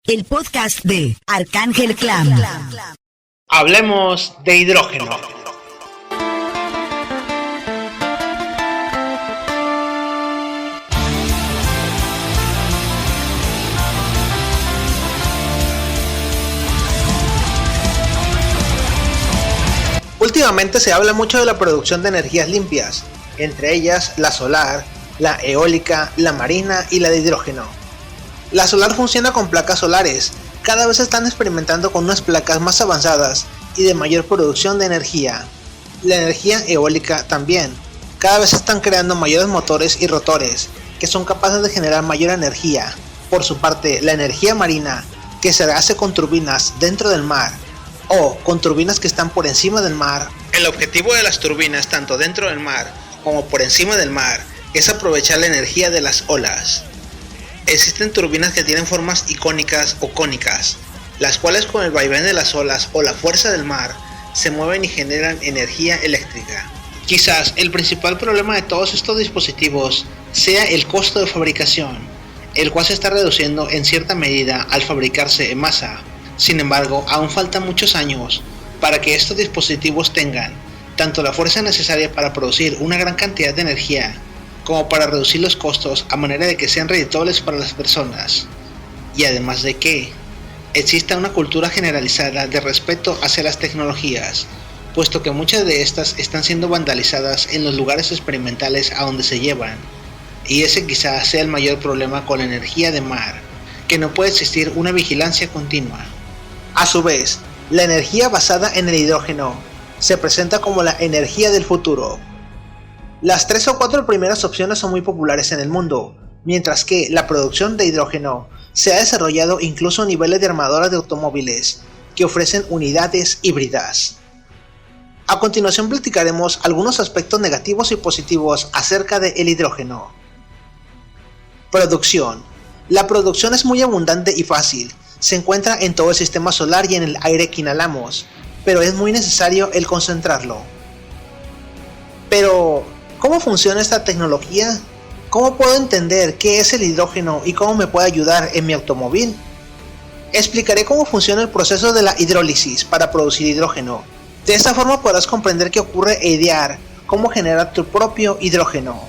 el podcast de Arcángel Clan. Hablemos de hidrógeno. Últimamente se habla mucho de la producción de energías limpias, entre ellas la solar, la eólica, la marina y la de hidrógeno. La solar funciona con placas solares, cada vez están experimentando con unas placas más avanzadas y de mayor producción de energía. La energía eólica también, cada vez están creando mayores motores y rotores, que son capaces de generar mayor energía. Por su parte, la energía marina, que se hace con turbinas dentro del mar, o con turbinas que están por encima del mar. El objetivo de las turbinas, tanto dentro del mar como por encima del mar, es aprovechar la energía de las olas. Existen turbinas que tienen formas icónicas o cónicas, las cuales con el vaivén de las olas o la fuerza del mar se mueven y generan energía eléctrica. Quizás el principal problema de todos estos dispositivos sea el costo de fabricación, el cual se está reduciendo en cierta medida al fabricarse en masa. Sin embargo, aún faltan muchos años para que estos dispositivos tengan tanto la fuerza necesaria para producir una gran cantidad de energía, como para reducir los costos a manera de que sean redituables para las personas. Y además de que exista una cultura generalizada de respeto hacia las tecnologías, puesto que muchas de estas están siendo vandalizadas en los lugares experimentales a donde se llevan. Y ese quizás sea el mayor problema con la energía de mar, que no puede existir una vigilancia continua. A su vez, la energía basada en el hidrógeno se presenta como la energía del futuro. Las 3 o 4 primeras opciones son muy populares en el mundo, mientras que la producción de hidrógeno se ha desarrollado incluso a niveles de armadoras de automóviles que ofrecen unidades híbridas. A continuación platicaremos algunos aspectos negativos y positivos acerca del hidrógeno. Producción. La producción es muy abundante y fácil. Se encuentra en todo el sistema solar y en el aire que inhalamos, pero es muy necesario el concentrarlo. Pero, ¿cómo funciona esta tecnología? ¿Cómo puedo entender qué es el hidrógeno y cómo me puede ayudar en mi automóvil? Explicaré cómo funciona el proceso de la hidrólisis para producir hidrógeno. De esta forma podrás comprender qué ocurre e idear cómo generar tu propio hidrógeno.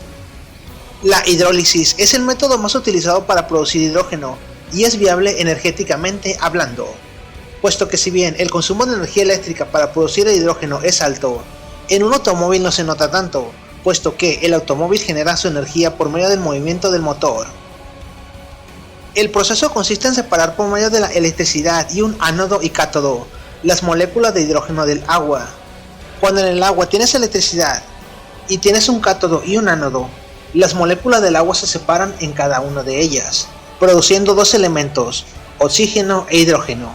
La hidrólisis es el método más utilizado para producir hidrógeno y es viable energéticamente hablando, puesto que si bien el consumo de energía eléctrica para producir el hidrógeno es alto, en un automóvil no se nota tanto, puesto que el automóvil genera su energía por medio del movimiento del motor. El proceso consiste en separar por medio de la electricidad y un ánodo y cátodo las moléculas de hidrógeno del agua. Cuando en el agua tienes electricidad y tienes un cátodo y un ánodo, las moléculas del agua se separan en cada una de ellas, produciendo dos elementos, oxígeno e hidrógeno.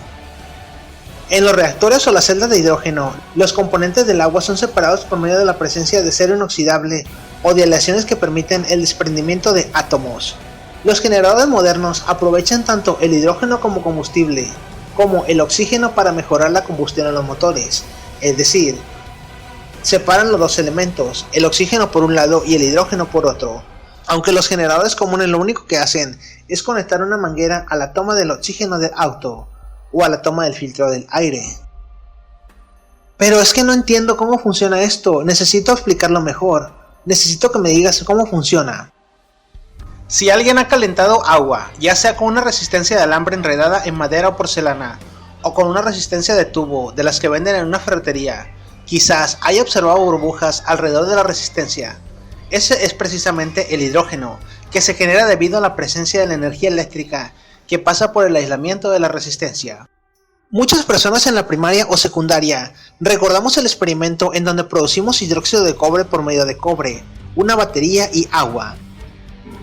En los reactores o las celdas de hidrógeno, los componentes del agua son separados por medio de la presencia de acero inoxidable o de aleaciones que permiten el desprendimiento de átomos. Los generadores modernos aprovechan tanto el hidrógeno como combustible, como el oxígeno para mejorar la combustión en los motores, es decir, separan los dos elementos, el oxígeno por un lado y el hidrógeno por otro. Aunque los generadores comunes lo único que hacen es conectar una manguera a la toma del oxígeno del auto o a la toma del filtro del aire. Pero es que no entiendo cómo funciona esto, necesito explicarlo mejor, necesito que me digas cómo funciona. Si alguien ha calentado agua, ya sea con una resistencia de alambre enredada en madera o porcelana, o con una resistencia de tubo de las que venden en una ferretería, quizás haya observado burbujas alrededor de la resistencia. Ese es precisamente el hidrógeno, que se genera debido a la presencia de la energía eléctrica que pasa por el aislamiento de la resistencia. Muchas personas en la primaria o secundaria recordamos el experimento en donde producimos hidróxido de cobre por medio de cobre, una batería y agua.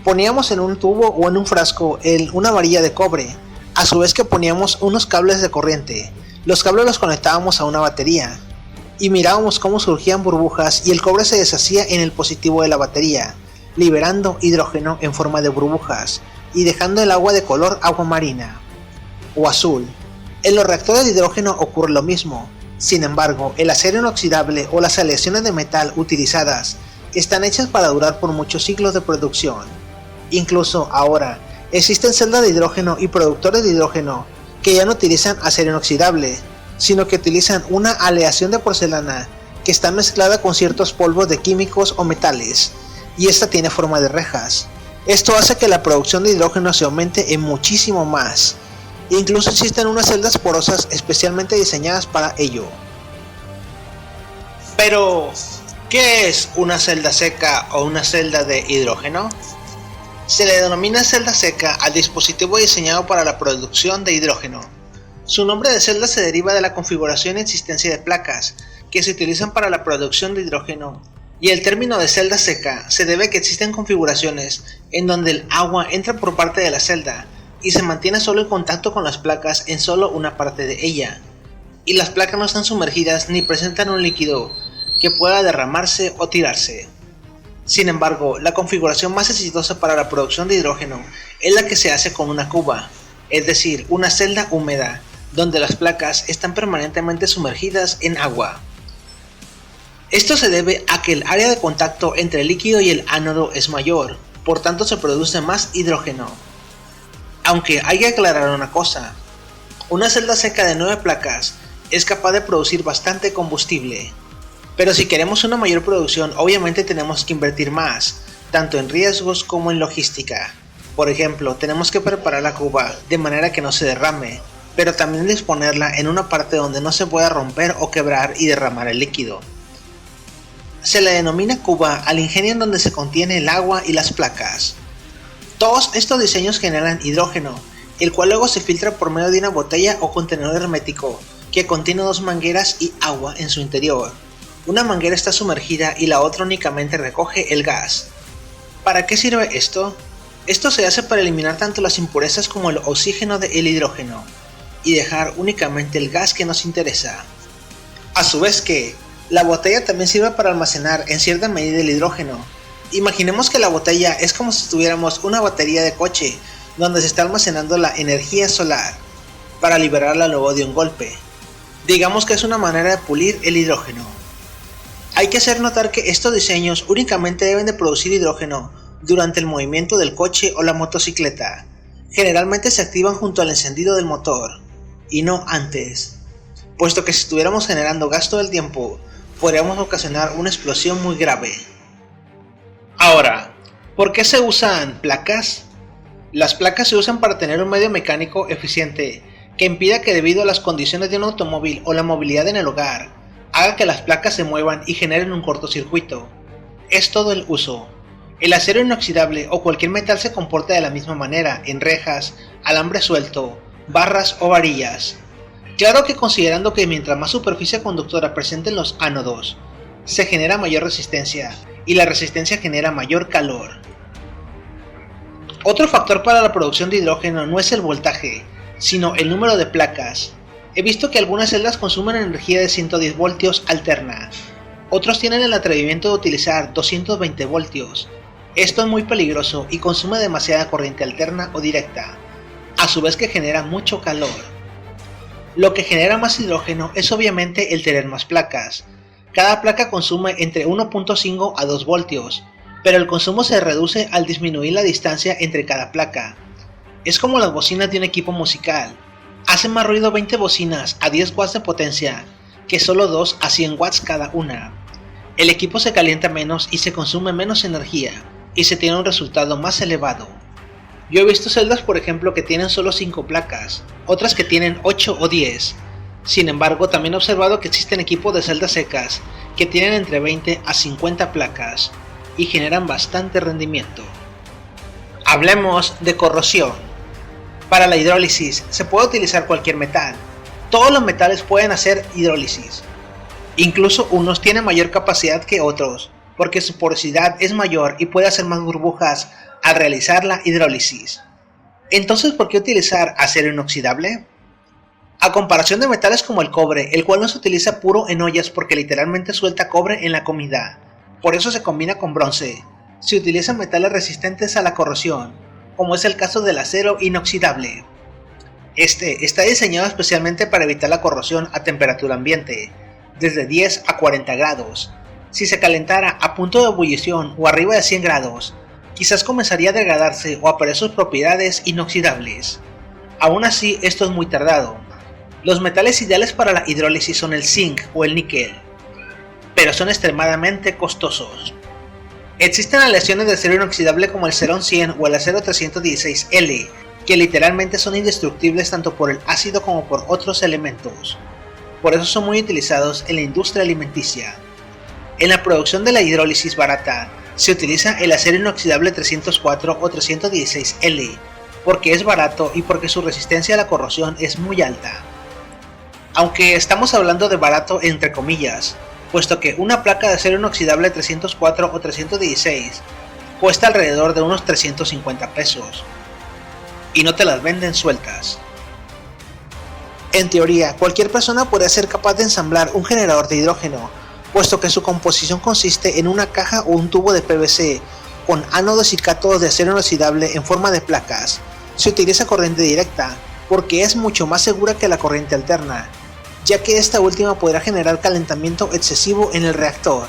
Poníamos en un tubo o en un frasco una varilla de cobre, a su vez que poníamos unos cables de corriente. Los cables los conectábamos a una batería y mirábamos cómo surgían burbujas y el cobre se deshacía en el positivo de la batería, liberando hidrógeno en forma de burbujas y dejando el agua de color agua marina o azul. En los reactores de hidrógeno ocurre lo mismo. Sin embargo, el acero inoxidable o las aleaciones de metal utilizadas están hechas para durar por muchos ciclos de producción. Incluso ahora, existen celdas de hidrógeno y productores de hidrógeno que ya no utilizan acero inoxidable, sino que utilizan una aleación de porcelana que está mezclada con ciertos polvos de químicos o metales, y esta tiene forma de rejas. Esto hace que la producción de hidrógeno se aumente en muchísimo más. Incluso existen unas celdas porosas especialmente diseñadas para ello. Pero, ¿qué es una celda seca o una celda de hidrógeno? Se le denomina celda seca al dispositivo diseñado para la producción de hidrógeno. Su nombre de celda se deriva de la configuración y existencia de placas que se utilizan para la producción de hidrógeno, y el término de celda seca se debe a que existen configuraciones en donde el agua entra por parte de la celda y se mantiene solo en contacto con las placas en solo una parte de ella, y las placas no están sumergidas ni presentan un líquido que pueda derramarse o tirarse. Sin embargo, la configuración más exitosa para la producción de hidrógeno es la que se hace con una cuba, es decir, una celda húmeda, donde las placas están permanentemente sumergidas en agua. Esto se debe a que el área de contacto entre el líquido y el ánodo es mayor, por tanto se produce más hidrógeno. Aunque hay que aclarar una cosa, una celda seca de 9 placas es capaz de producir bastante combustible, pero si queremos una mayor producción obviamente tenemos que invertir más, tanto en riesgos como en logística. Por ejemplo, tenemos que preparar la cuba de manera que no se derrame, pero también disponerla en una parte donde no se pueda romper o quebrar y derramar el líquido. Se le denomina cuba al ingenio en donde se contiene el agua y las placas. Todos estos diseños generan hidrógeno, el cual luego se filtra por medio de una botella o contenedor hermético que contiene 2 mangueras y agua en su interior. Una manguera está sumergida y la otra únicamente recoge el gas. ¿Para qué sirve esto? Esto se hace para eliminar tanto las impurezas como el oxígeno del hidrógeno y dejar únicamente el gas que nos interesa. A su vez la botella también sirve para almacenar en cierta medida el hidrógeno. Imaginemos que la botella es como si tuviéramos una batería de coche donde se está almacenando la energía solar para liberarla luego de un golpe. Digamos que es una manera de pulir el hidrógeno. Hay que hacer notar que estos diseños únicamente deben de producir hidrógeno durante el movimiento del coche o la motocicleta. Generalmente se activan junto al encendido del motor, y no antes, puesto que si estuviéramos generando gas todo el tiempo, podríamos ocasionar una explosión muy grave. Ahora, ¿por qué se usan placas? Las placas se usan para tener un medio mecánico eficiente que impida que debido a las condiciones de un automóvil o la movilidad en el hogar, haga que las placas se muevan y generen un cortocircuito. Es todo el uso. El acero inoxidable o cualquier metal se comporta de la misma manera en rejas, alambre suelto, barras o varillas. Claro que considerando que mientras más superficie conductora presenten los ánodos, se genera mayor resistencia, y la resistencia genera mayor calor. Otro factor para la producción de hidrógeno no es el voltaje, sino el número de placas. He visto que algunas celdas consumen energía de 110 voltios alterna. Otros tienen el atrevimiento de utilizar 220 voltios. Esto es muy peligroso y consume demasiada corriente alterna o directa, a su vez que genera mucho calor. Lo que genera más hidrógeno es obviamente el tener más placas. Cada placa consume entre 1.5 a 2 voltios, pero el consumo se reduce al disminuir la distancia entre cada placa. Es como las bocinas de un equipo musical. Hacen más ruido 20 bocinas a 10 watts de potencia que solo 2 a 100 watts cada una. El equipo se calienta menos y se consume menos energía, y se tiene un resultado más elevado. Yo he visto celdas por ejemplo que tienen solo 5 placas, otras que tienen 8 o 10. Sin embargo, también he observado que existen equipos de celdas secas que tienen entre 20 a 50 placas y generan bastante rendimiento. Hablemos de corrosión. Para la hidrólisis se puede utilizar cualquier metal. Todos los metales pueden hacer hidrólisis. Incluso unos tienen mayor capacidad que otros, porque su porosidad es mayor y puede hacer más burbujas al realizar la hidrólisis. Entonces, ¿por qué utilizar acero inoxidable? A comparación de metales como el cobre, el cual no se utiliza puro en ollas porque literalmente suelta cobre en la comida, por eso se combina con bronce. Se utilizan metales resistentes a la corrosión, como es el caso del acero inoxidable. Este está diseñado especialmente para evitar la corrosión a temperatura ambiente, desde 10 a 40 grados. Si se calentara a punto de ebullición o arriba de 100 grados, quizás comenzaría a degradarse o a perder sus propiedades inoxidables. Aún así, esto es muy tardado. Los metales ideales para la hidrólisis son el zinc o el níquel, pero son extremadamente costosos. Existen aleaciones de acero inoxidable como el Cerón 100 o el acero 316L, que literalmente son indestructibles tanto por el ácido como por otros elementos. Por eso son muy utilizados en la industria alimenticia. En la producción de la hidrólisis barata, se utiliza el acero inoxidable 304 o 316L, porque es barato y porque su resistencia a la corrosión es muy alta. Aunque estamos hablando de barato entre comillas, puesto que una placa de acero inoxidable 304 o 316 cuesta alrededor de unos 350 pesos, y no te las venden sueltas. En teoría, cualquier persona podría ser capaz de ensamblar un generador de hidrógeno, puesto que su composición consiste en una caja o un tubo de PVC con ánodos y cátodos de acero inoxidable en forma de placas. Se utiliza corriente directa, porque es mucho más segura que la corriente alterna, ya que esta última podrá generar calentamiento excesivo en el reactor,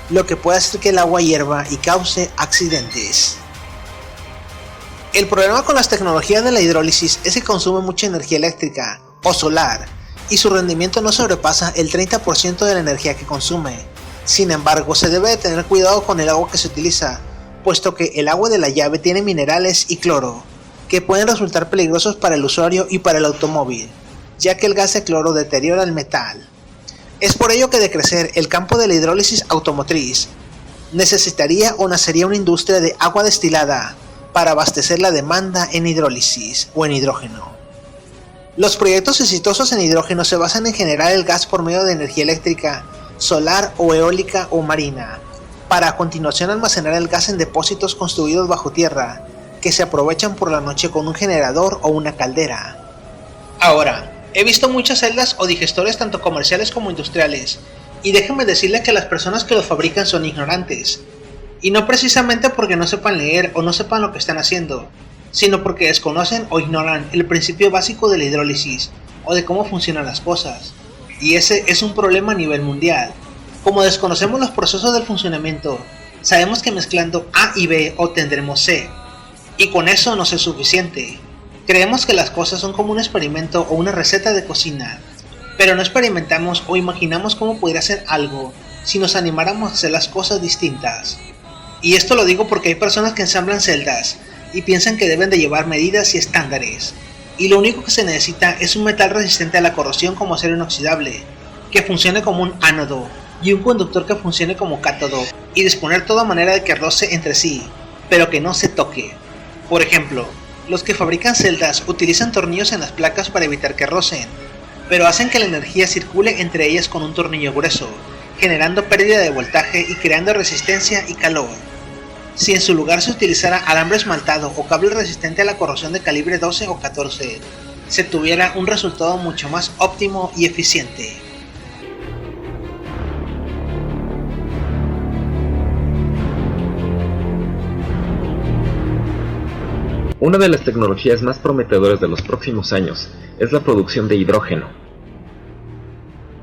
lo que puede hacer que el agua hierva y cause accidentes. El problema con las tecnologías de la hidrólisis es que consume mucha energía eléctrica o solar, y su rendimiento no sobrepasa el 30% de la energía que consume. Sin embargo, se debe de tener cuidado con el agua que se utiliza, puesto que el agua de la llave tiene minerales y cloro, que pueden resultar peligrosos para el usuario y para el automóvil, ya que el gas de cloro deteriora el metal. Es por ello que de crecer el campo de la hidrólisis automotriz, necesitaría o nacería una industria de agua destilada para abastecer la demanda en hidrólisis o en hidrógeno. Los proyectos exitosos en hidrógeno se basan en generar el gas por medio de energía eléctrica, solar o eólica o marina, para a continuación almacenar el gas en depósitos construidos bajo tierra, que se aprovechan por la noche con un generador o una caldera. Ahora, he visto muchas celdas o digestores tanto comerciales como industriales, y déjenme decirle que las personas que los fabrican son ignorantes, y no precisamente porque no sepan leer o no sepan lo que están haciendo, sino porque desconocen o ignoran el principio básico de la hidrólisis o de cómo funcionan las cosas, y ese es un problema a nivel mundial. Como desconocemos los procesos del funcionamiento, sabemos que mezclando A y B obtendremos C, y con eso no es suficiente. Creemos que las cosas son como un experimento o una receta de cocina, pero no experimentamos o imaginamos cómo podría ser algo si nos animáramos a hacer las cosas distintas. Y esto lo digo porque hay personas que ensamblan celdas y piensan que deben de llevar medidas y estándares, y lo único que se necesita es un metal resistente a la corrosión como acero inoxidable, que funcione como un ánodo, y un conductor que funcione como cátodo, y disponer toda manera de que roce entre sí, pero que no se toque. Por ejemplo, los que fabrican celdas utilizan tornillos en las placas para evitar que rocen, pero hacen que la energía circule entre ellas con un tornillo grueso, generando pérdida de voltaje y creando resistencia y calor. Si en su lugar se utilizara alambre esmaltado o cable resistente a la corrosión de calibre 12 o 14, se tuviera un resultado mucho más óptimo y eficiente. Una de las tecnologías más prometedoras de los próximos años es la producción de hidrógeno.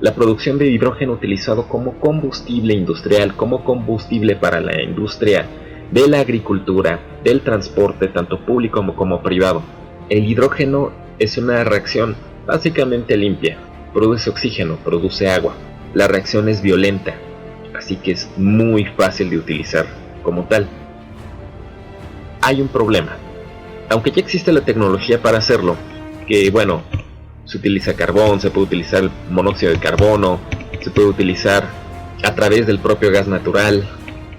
La producción de hidrógeno utilizado como combustible industrial, como combustible para la industria de la agricultura, del transporte, tanto público como privado. El hidrógeno es una reacción básicamente limpia, produce oxígeno, produce agua. La reacción es violenta, así que es muy fácil de utilizar como tal. Hay un problema. Aunque ya existe la tecnología para hacerlo, que bueno, se utiliza carbón, se puede utilizar el monóxido de carbono, se puede utilizar a través del propio gas natural.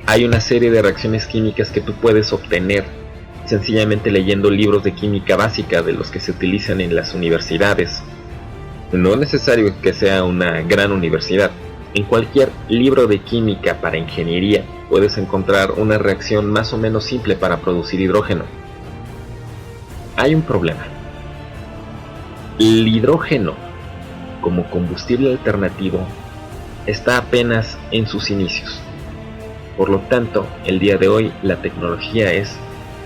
Hay una serie de reacciones químicas que tú puedes obtener sencillamente leyendo libros de química básica de los que se utilizan en las universidades. No es necesario que sea una gran universidad. En cualquier libro de química para ingeniería puedes encontrar una reacción más o menos simple para producir hidrógeno. Hay un problema. El hidrógeno como combustible alternativo está apenas en sus inicios. Por lo tanto, el día de hoy la tecnología es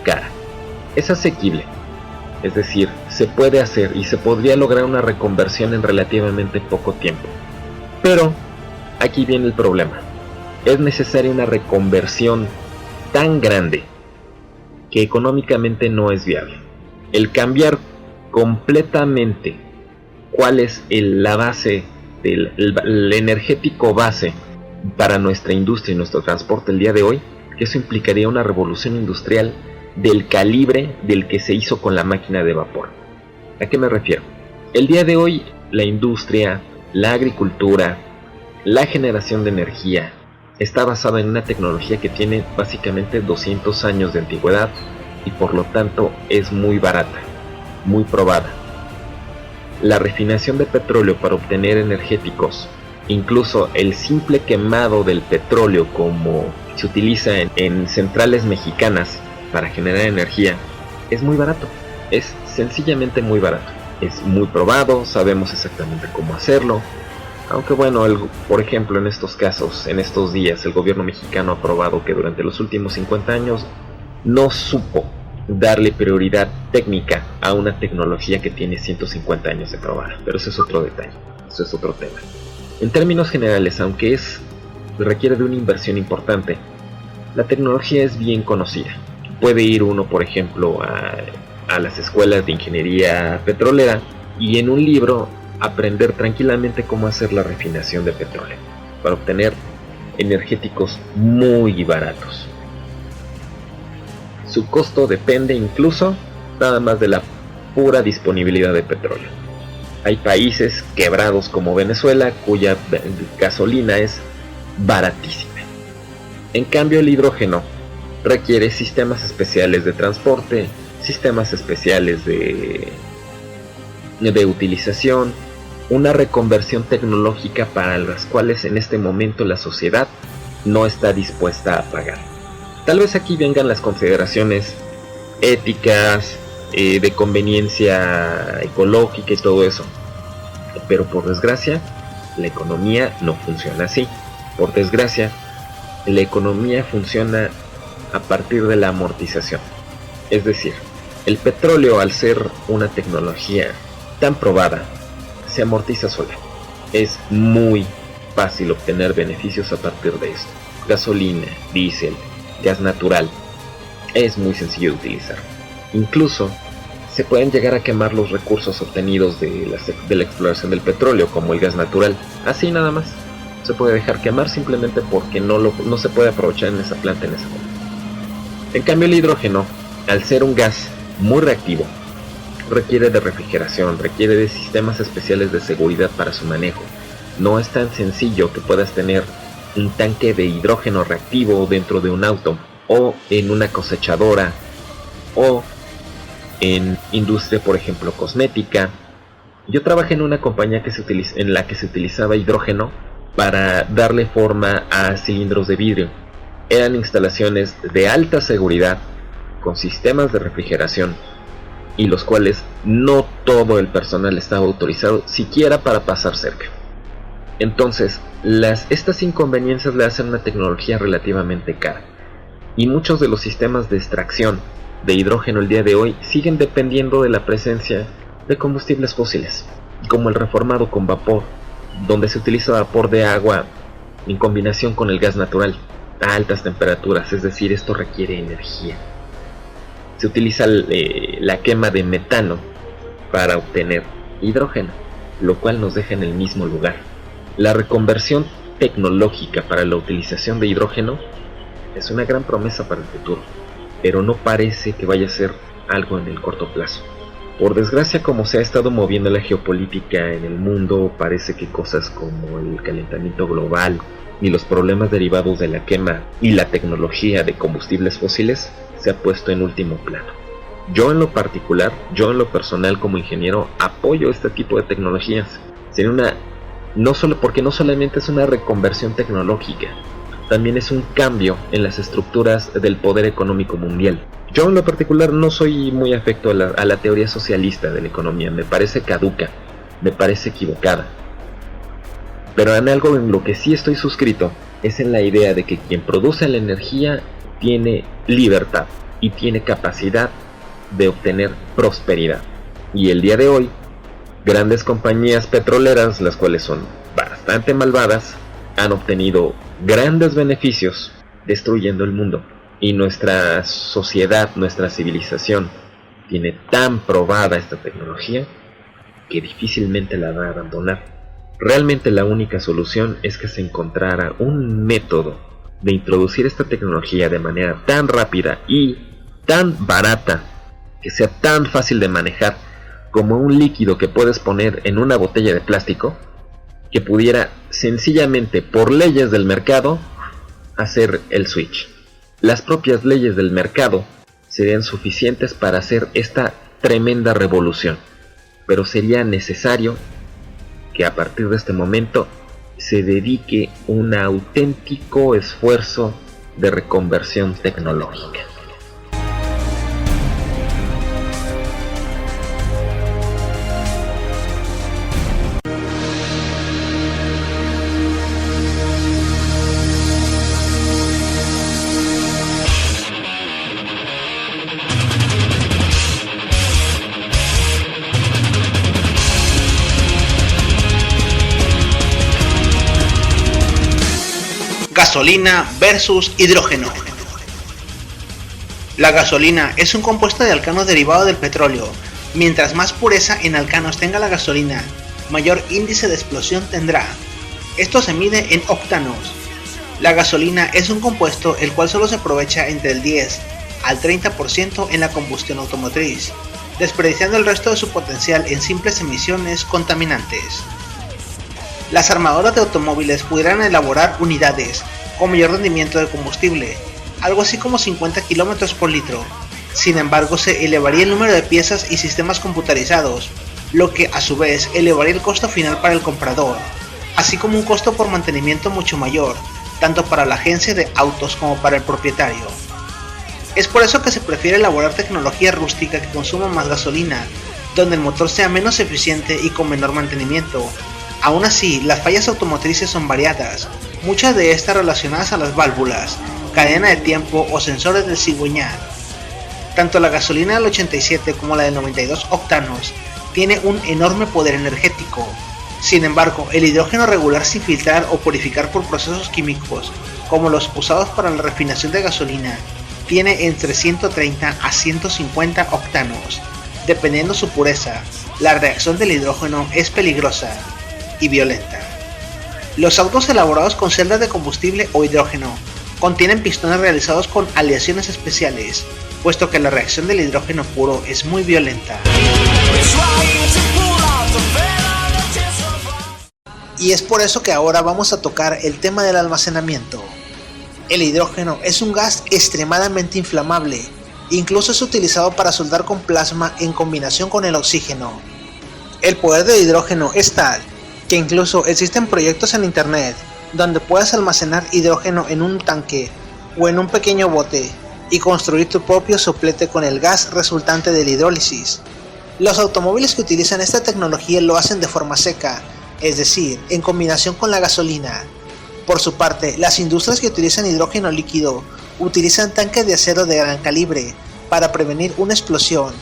cara. Es asequible. Es decir, se puede hacer y se podría lograr una reconversión en relativamente poco tiempo. Pero aquí viene el problema. Es necesaria una reconversión tan grande que económicamente no es viable. El cambiar completamente cuál es la base, el energético base para nuestra industria y nuestro transporte el día de hoy, que eso implicaría una revolución industrial del calibre del que se hizo con la máquina de vapor. ¿A qué me refiero? El día de hoy la industria, la agricultura, la generación de energía está basada en una tecnología que tiene básicamente 200 años de antigüedad y por lo tanto es muy barata, muy probada. La refinación de petróleo para obtener energéticos, incluso el simple quemado del petróleo como se utiliza en centrales mexicanas para generar energía, es muy barato, es sencillamente muy barato. Es muy probado, sabemos exactamente cómo hacerlo, aunque bueno, por ejemplo en estos casos, en estos días, el gobierno mexicano ha probado que durante los últimos 50 años no supo darle prioridad técnica a una tecnología que tiene 150 años de probada, pero eso es otro detalle, eso es otro tema. En términos generales, aunque requiere de una inversión importante, la tecnología es bien conocida. Puede ir uno, por ejemplo, a las escuelas de ingeniería petrolera y en un libro aprender tranquilamente cómo hacer la refinación de petróleo para obtener energéticos muy baratos. Su costo depende incluso nada más de la pura disponibilidad de petróleo. Hay países quebrados como Venezuela cuya gasolina es baratísima. En cambio el hidrógeno requiere sistemas especiales de transporte, sistemas especiales de utilización, una reconversión tecnológica para las cuales en este momento la sociedad no está dispuesta a pagar. Tal vez aquí vengan las consideraciones éticas, de conveniencia ecológica y todo eso, pero por desgracia la economía no funciona así. Por desgracia la economía funciona a partir de la amortización, es decir, el petróleo, al ser una tecnología tan probada, se amortiza sola. Es muy fácil obtener beneficios a partir de esto. Gasolina, diésel, gas natural, es muy sencillo de utilizar. Incluso se pueden llegar a quemar los recursos obtenidos de la exploración del petróleo, como el gas natural. Así nada más. Se puede dejar quemar simplemente porque no se puede aprovechar en esa planta en ese momento. En cambio el hidrógeno, al ser un gas muy reactivo, requiere de refrigeración, requiere de sistemas especiales de seguridad para su manejo. No es tan sencillo que puedas tener un tanque de hidrógeno reactivo dentro de un auto, o en una cosechadora, o en industria, por ejemplo, cosmética. Yo trabajé en una compañía en la que se utilizaba hidrógeno para darle forma a cilindros de vidrio. Eran instalaciones de alta seguridad, con sistemas de refrigeración, y los cuales no todo el personal estaba autorizado siquiera para pasar cerca. Entonces, estas inconveniencias le hacen una tecnología relativamente cara, y muchos de los sistemas de extracción de hidrógeno el día de hoy siguen dependiendo de la presencia de combustibles fósiles, como el reformado con vapor, donde se utiliza vapor de agua en combinación con el gas natural a altas temperaturas, es decir, esto requiere energía. Se utiliza la quema de metano para obtener hidrógeno, lo cual nos deja en el mismo lugar. La reconversión tecnológica para la utilización de hidrógeno es una gran promesa para el futuro, pero no parece que vaya a ser algo en el corto plazo. Por desgracia, como se ha estado moviendo la geopolítica en el mundo, parece que cosas como el calentamiento global y los problemas derivados de la quema y la tecnología de combustibles fósiles se ha puesto en último plano. Yo en lo particular, yo en lo personal como ingeniero, apoyo este tipo de tecnologías. Sería porque no solamente es una reconversión tecnológica, también es un cambio en las estructuras del poder económico mundial. Yo en lo particular no soy muy afecto a la teoría socialista de la economía, me parece caduca, me parece equivocada. Pero en algo en lo que sí estoy suscrito es en la idea de que quien produce la energía tiene libertad y tiene capacidad de obtener prosperidad. Y el día de hoy, grandes compañías petroleras, las cuales son bastante malvadas, han obtenido grandes beneficios destruyendo el mundo. Y nuestra sociedad, nuestra civilización, tiene tan probada esta tecnología que difícilmente la va a abandonar. Realmente la única solución es que se encontrara un método de introducir esta tecnología de manera tan rápida y tan barata, que sea tan fácil de manejar como un líquido que puedes poner en una botella de plástico, que pudiera sencillamente, por leyes del mercado, hacer el switch. Las propias leyes del mercado serían suficientes para hacer esta tremenda revolución, pero sería necesario que a partir de este momento se dedique un auténtico esfuerzo de reconversión tecnológica. Gasolina versus hidrógeno. La gasolina es un compuesto de alcano derivado del petróleo. Mientras más pureza en alcanos tenga la gasolina, mayor índice de explosión tendrá. Esto se mide en octanos. La gasolina es un compuesto el cual solo se aprovecha entre el 10 al 30% en la combustión automotriz, desperdiciando el resto de su potencial en simples emisiones contaminantes. Las armadoras de automóviles pudieran elaborar unidades con mayor rendimiento de combustible, algo así como 50 km por litro. Sin embargo, se elevaría el número de piezas y sistemas computarizados, lo que a su vez elevaría el costo final para el comprador, así como un costo por mantenimiento mucho mayor, tanto para la agencia de autos como para el propietario. Es por eso que se prefiere elaborar tecnología rústica que consuma más gasolina, donde el motor sea menos eficiente y con menor mantenimiento. Aún así, las fallas automotrices son variadas, muchas de estas relacionadas a las válvulas, cadena de tiempo o sensores del cigüeñal. Tanto la gasolina del 87 como la del 92 octanos tiene un enorme poder energético. Sin embargo, el hidrógeno regular sin filtrar o purificar por procesos químicos, como los usados para la refinación de gasolina, tiene entre 130 a 150 octanos. Dependiendo su pureza, la reacción del hidrógeno es peligrosa y violenta. Los autos elaborados con celdas de combustible o hidrógeno contienen pistones realizados con aleaciones especiales, puesto que la reacción del hidrógeno puro es muy violenta. Y es por eso que ahora vamos a tocar el tema del almacenamiento. El hidrógeno es un gas extremadamente inflamable, incluso es utilizado para soldar con plasma en combinación con el oxígeno. El poder del hidrógeno es tal que incluso existen proyectos en internet donde puedes almacenar hidrógeno en un tanque o en un pequeño bote y construir tu propio soplete con el gas resultante de la hidrólisis. Los automóviles que utilizan esta tecnología lo hacen de forma seca, es decir, en combinación con la gasolina. Por su parte, las industrias que utilizan hidrógeno líquido utilizan tanques de acero de gran calibre para prevenir una explosión,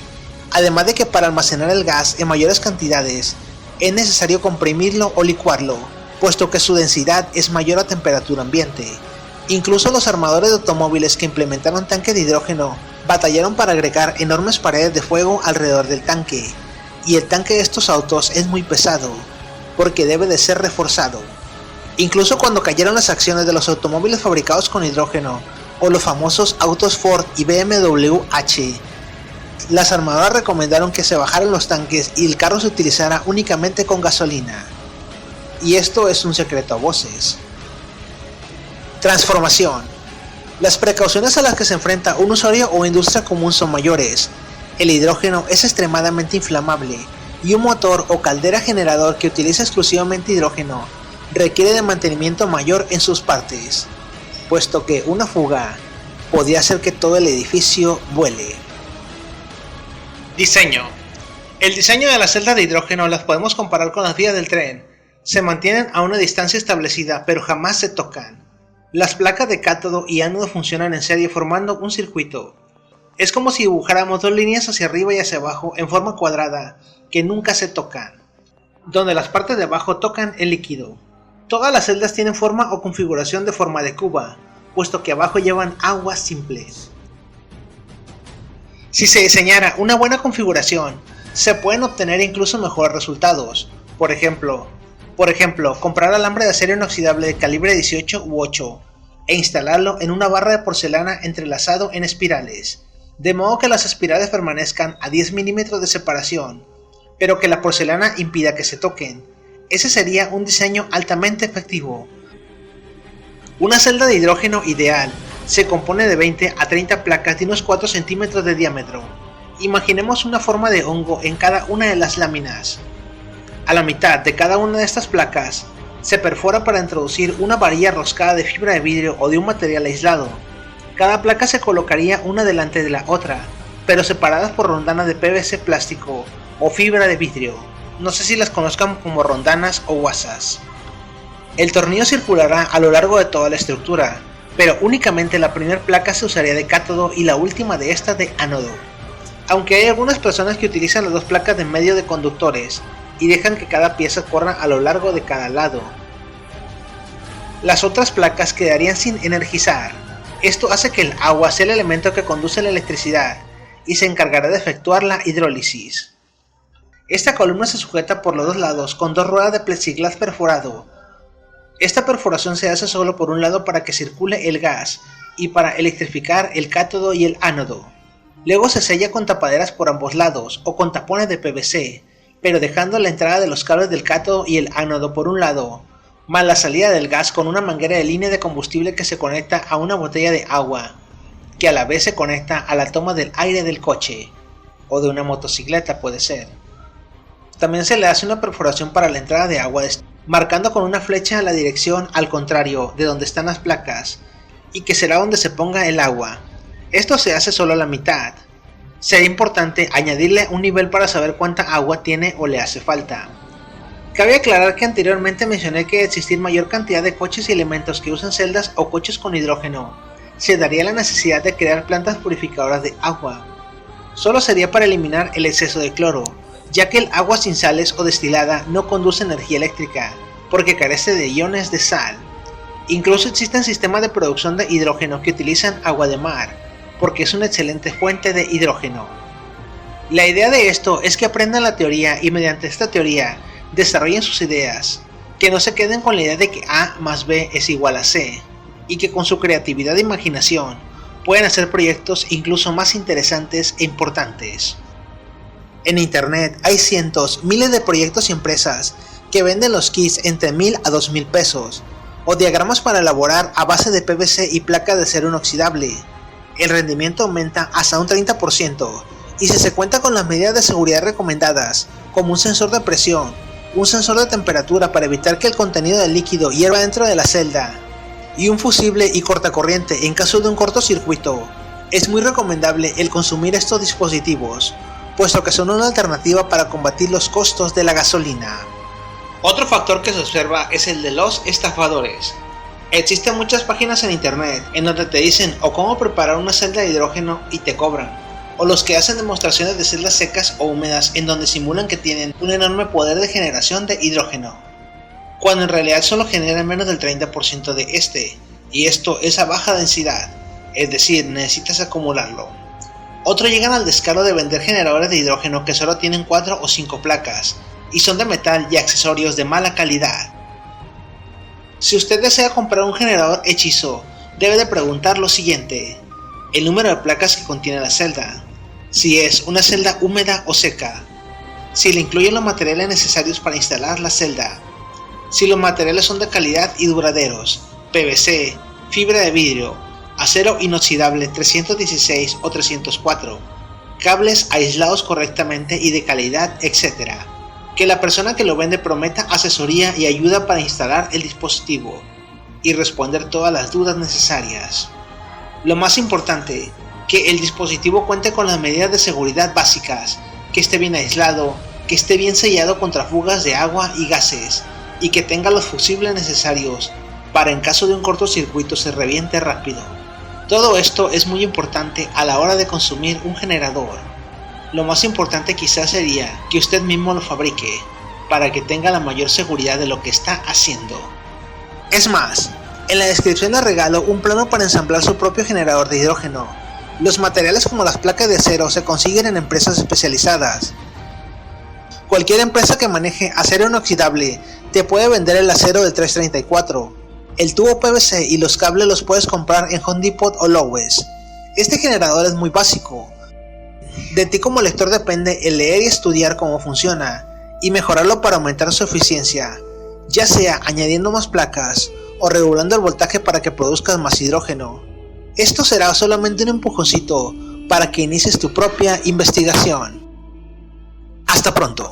además de que para almacenar el gas en mayores cantidades es necesario comprimirlo o licuarlo, puesto que su densidad es mayor a temperatura ambiente. Incluso los armadores de automóviles que implementaron tanques de hidrógeno batallaron para agregar enormes paredes de fuego alrededor del tanque, y el tanque de estos autos es muy pesado, porque debe de ser reforzado. Incluso cuando cayeron las acciones de los automóviles fabricados con hidrógeno, o los famosos autos Ford y BMW H, las armadoras recomendaron que se bajaran los tanques y el carro se utilizara únicamente con gasolina. Y esto es un secreto a voces. Transformación. Las precauciones a las que se enfrenta un usuario o industria común son mayores. El hidrógeno es extremadamente inflamable y un motor o caldera generador que utiliza exclusivamente hidrógeno requiere de mantenimiento mayor en sus partes, puesto que una fuga podría hacer que todo el edificio vuele. Diseño. El diseño de las celdas de hidrógeno las podemos comparar con las vías del tren. Se mantienen a una distancia establecida, pero jamás se tocan. Las placas de cátodo y ánodo funcionan en serie formando un circuito. Es como si dibujáramos dos líneas hacia arriba y hacia abajo en forma cuadrada, que nunca se tocan, donde las partes de abajo tocan el líquido. Todas las celdas tienen forma o configuración de forma de cuba, puesto que abajo llevan aguas simples. Si se diseñara una buena configuración, se pueden obtener incluso mejores resultados. Por ejemplo, comprar alambre de acero inoxidable de calibre 18 u 8 e instalarlo en una barra de porcelana entrelazado en espirales, de modo que las espirales permanezcan a 10 milímetros de separación, pero que la porcelana impida que se toquen. Ese sería un diseño altamente efectivo. Una celda de hidrógeno ideal se compone de 20 a 30 placas de unos 4 centímetros de diámetro. Imaginemos una forma de hongo en cada una de las láminas. A la mitad de cada una de estas placas se perfora para introducir una varilla roscada de fibra de vidrio o de un material aislado. Cada placa se colocaría una delante de la otra, pero separadas por rondanas de PVC plástico o fibra de vidrio. No sé si las conozcan como rondanas o guasas. El tornillo circulará a lo largo de toda la estructura, pero únicamente la primera placa se usaría de cátodo y la última de esta de ánodo. Aunque hay algunas personas que utilizan las dos placas de medio de conductores y dejan que cada pieza corra a lo largo de cada lado. Las otras placas quedarían sin energizar. Esto hace que el agua sea el elemento que conduce la electricidad y se encargará de efectuar la hidrólisis. Esta columna se sujeta por los dos lados con dos ruedas de plexiglas perforado. Esta perforación se hace solo por un lado para que circule el gas y para electrificar el cátodo y el ánodo. Luego se sella con tapaderas por ambos lados o con tapones de PVC, pero dejando la entrada de los cables del cátodo y el ánodo por un lado, más la salida del gas con una manguera de línea de combustible que se conecta a una botella de agua, que a la vez se conecta a la toma del aire del coche, o de una motocicleta puede ser. También se le hace una perforación para la entrada de agua, marcando con una flecha la dirección al contrario de donde están las placas, y que será donde se ponga el agua. Esto se hace solo a la mitad. Sería importante añadirle un nivel para saber cuánta agua tiene o le hace falta. Cabe aclarar que anteriormente mencioné que existir mayor cantidad de coches y elementos que usan celdas o coches con hidrógeno, se daría la necesidad de crear plantas purificadoras de agua. Solo sería para eliminar el exceso de cloro, ya que el agua sin sales o destilada no conduce energía eléctrica, porque carece de iones de sal. Incluso existen sistemas de producción de hidrógeno que utilizan agua de mar, porque es una excelente fuente de hidrógeno. La idea de esto es que aprendan la teoría y mediante esta teoría desarrollen sus ideas, que no se queden con la idea de que A más B es igual a C, y que con su creatividad e imaginación pueden hacer proyectos incluso más interesantes e importantes. En internet hay cientos, miles de proyectos y empresas que venden los kits entre 1000 a 2000 pesos, o diagramas para elaborar a base de PVC y placa de acero inoxidable. El rendimiento aumenta hasta un 30%, y si se cuenta con las medidas de seguridad recomendadas, como un sensor de presión, un sensor de temperatura para evitar que el contenido del líquido hierva dentro de la celda, y un fusible y cortacorriente en caso de un cortocircuito, es muy recomendable el consumir estos dispositivos, puesto que son una alternativa para combatir los costos de la gasolina. Otro factor que se observa es el de los estafadores. Existen muchas páginas en internet en donde te dicen o cómo preparar una celda de hidrógeno y te cobran, o los que hacen demostraciones de celdas secas o húmedas en donde simulan que tienen un enorme poder de generación de hidrógeno, cuando en realidad solo generan menos del 30% de este, y esto es a baja densidad, es decir, necesitas acumularlo. Otros llegan al descaro de vender generadores de hidrógeno que solo tienen 4 o 5 placas, y son de metal y accesorios de mala calidad. Si usted desea comprar un generador hechizo, debe de preguntar lo siguiente: el número de placas que contiene la celda, si es una celda húmeda o seca, si le incluyen los materiales necesarios para instalar la celda, si los materiales son de calidad y duraderos, PVC, fibra de vidrio, acero inoxidable 316 o 304, cables aislados correctamente y de calidad, etc. Que la persona que lo vende prometa asesoría y ayuda para instalar el dispositivo y responder todas las dudas necesarias. Lo más importante, que el dispositivo cuente con las medidas de seguridad básicas, que esté bien aislado, que esté bien sellado contra fugas de agua y gases, y que tenga los fusibles necesarios para en caso de un cortocircuito se reviente rápido. Todo esto es muy importante a la hora de consumir un generador. Lo más importante quizás sería que usted mismo lo fabrique, para que tenga la mayor seguridad de lo que está haciendo. Es más, en la descripción le regalo un plano para ensamblar su propio generador de hidrógeno, Los materiales como las placas de acero se consiguen en empresas especializadas. Cualquier empresa que maneje acero inoxidable te puede vender el acero del 334. El tubo PVC y los cables los puedes comprar en Home Depot o Lowe's. Este generador es muy básico. De ti como lector depende el leer y estudiar cómo funciona y mejorarlo para aumentar su eficiencia, ya sea añadiendo más placas o regulando el voltaje para que produzcas más hidrógeno. Esto será solamente un empujoncito para que inicies tu propia investigación. Hasta pronto.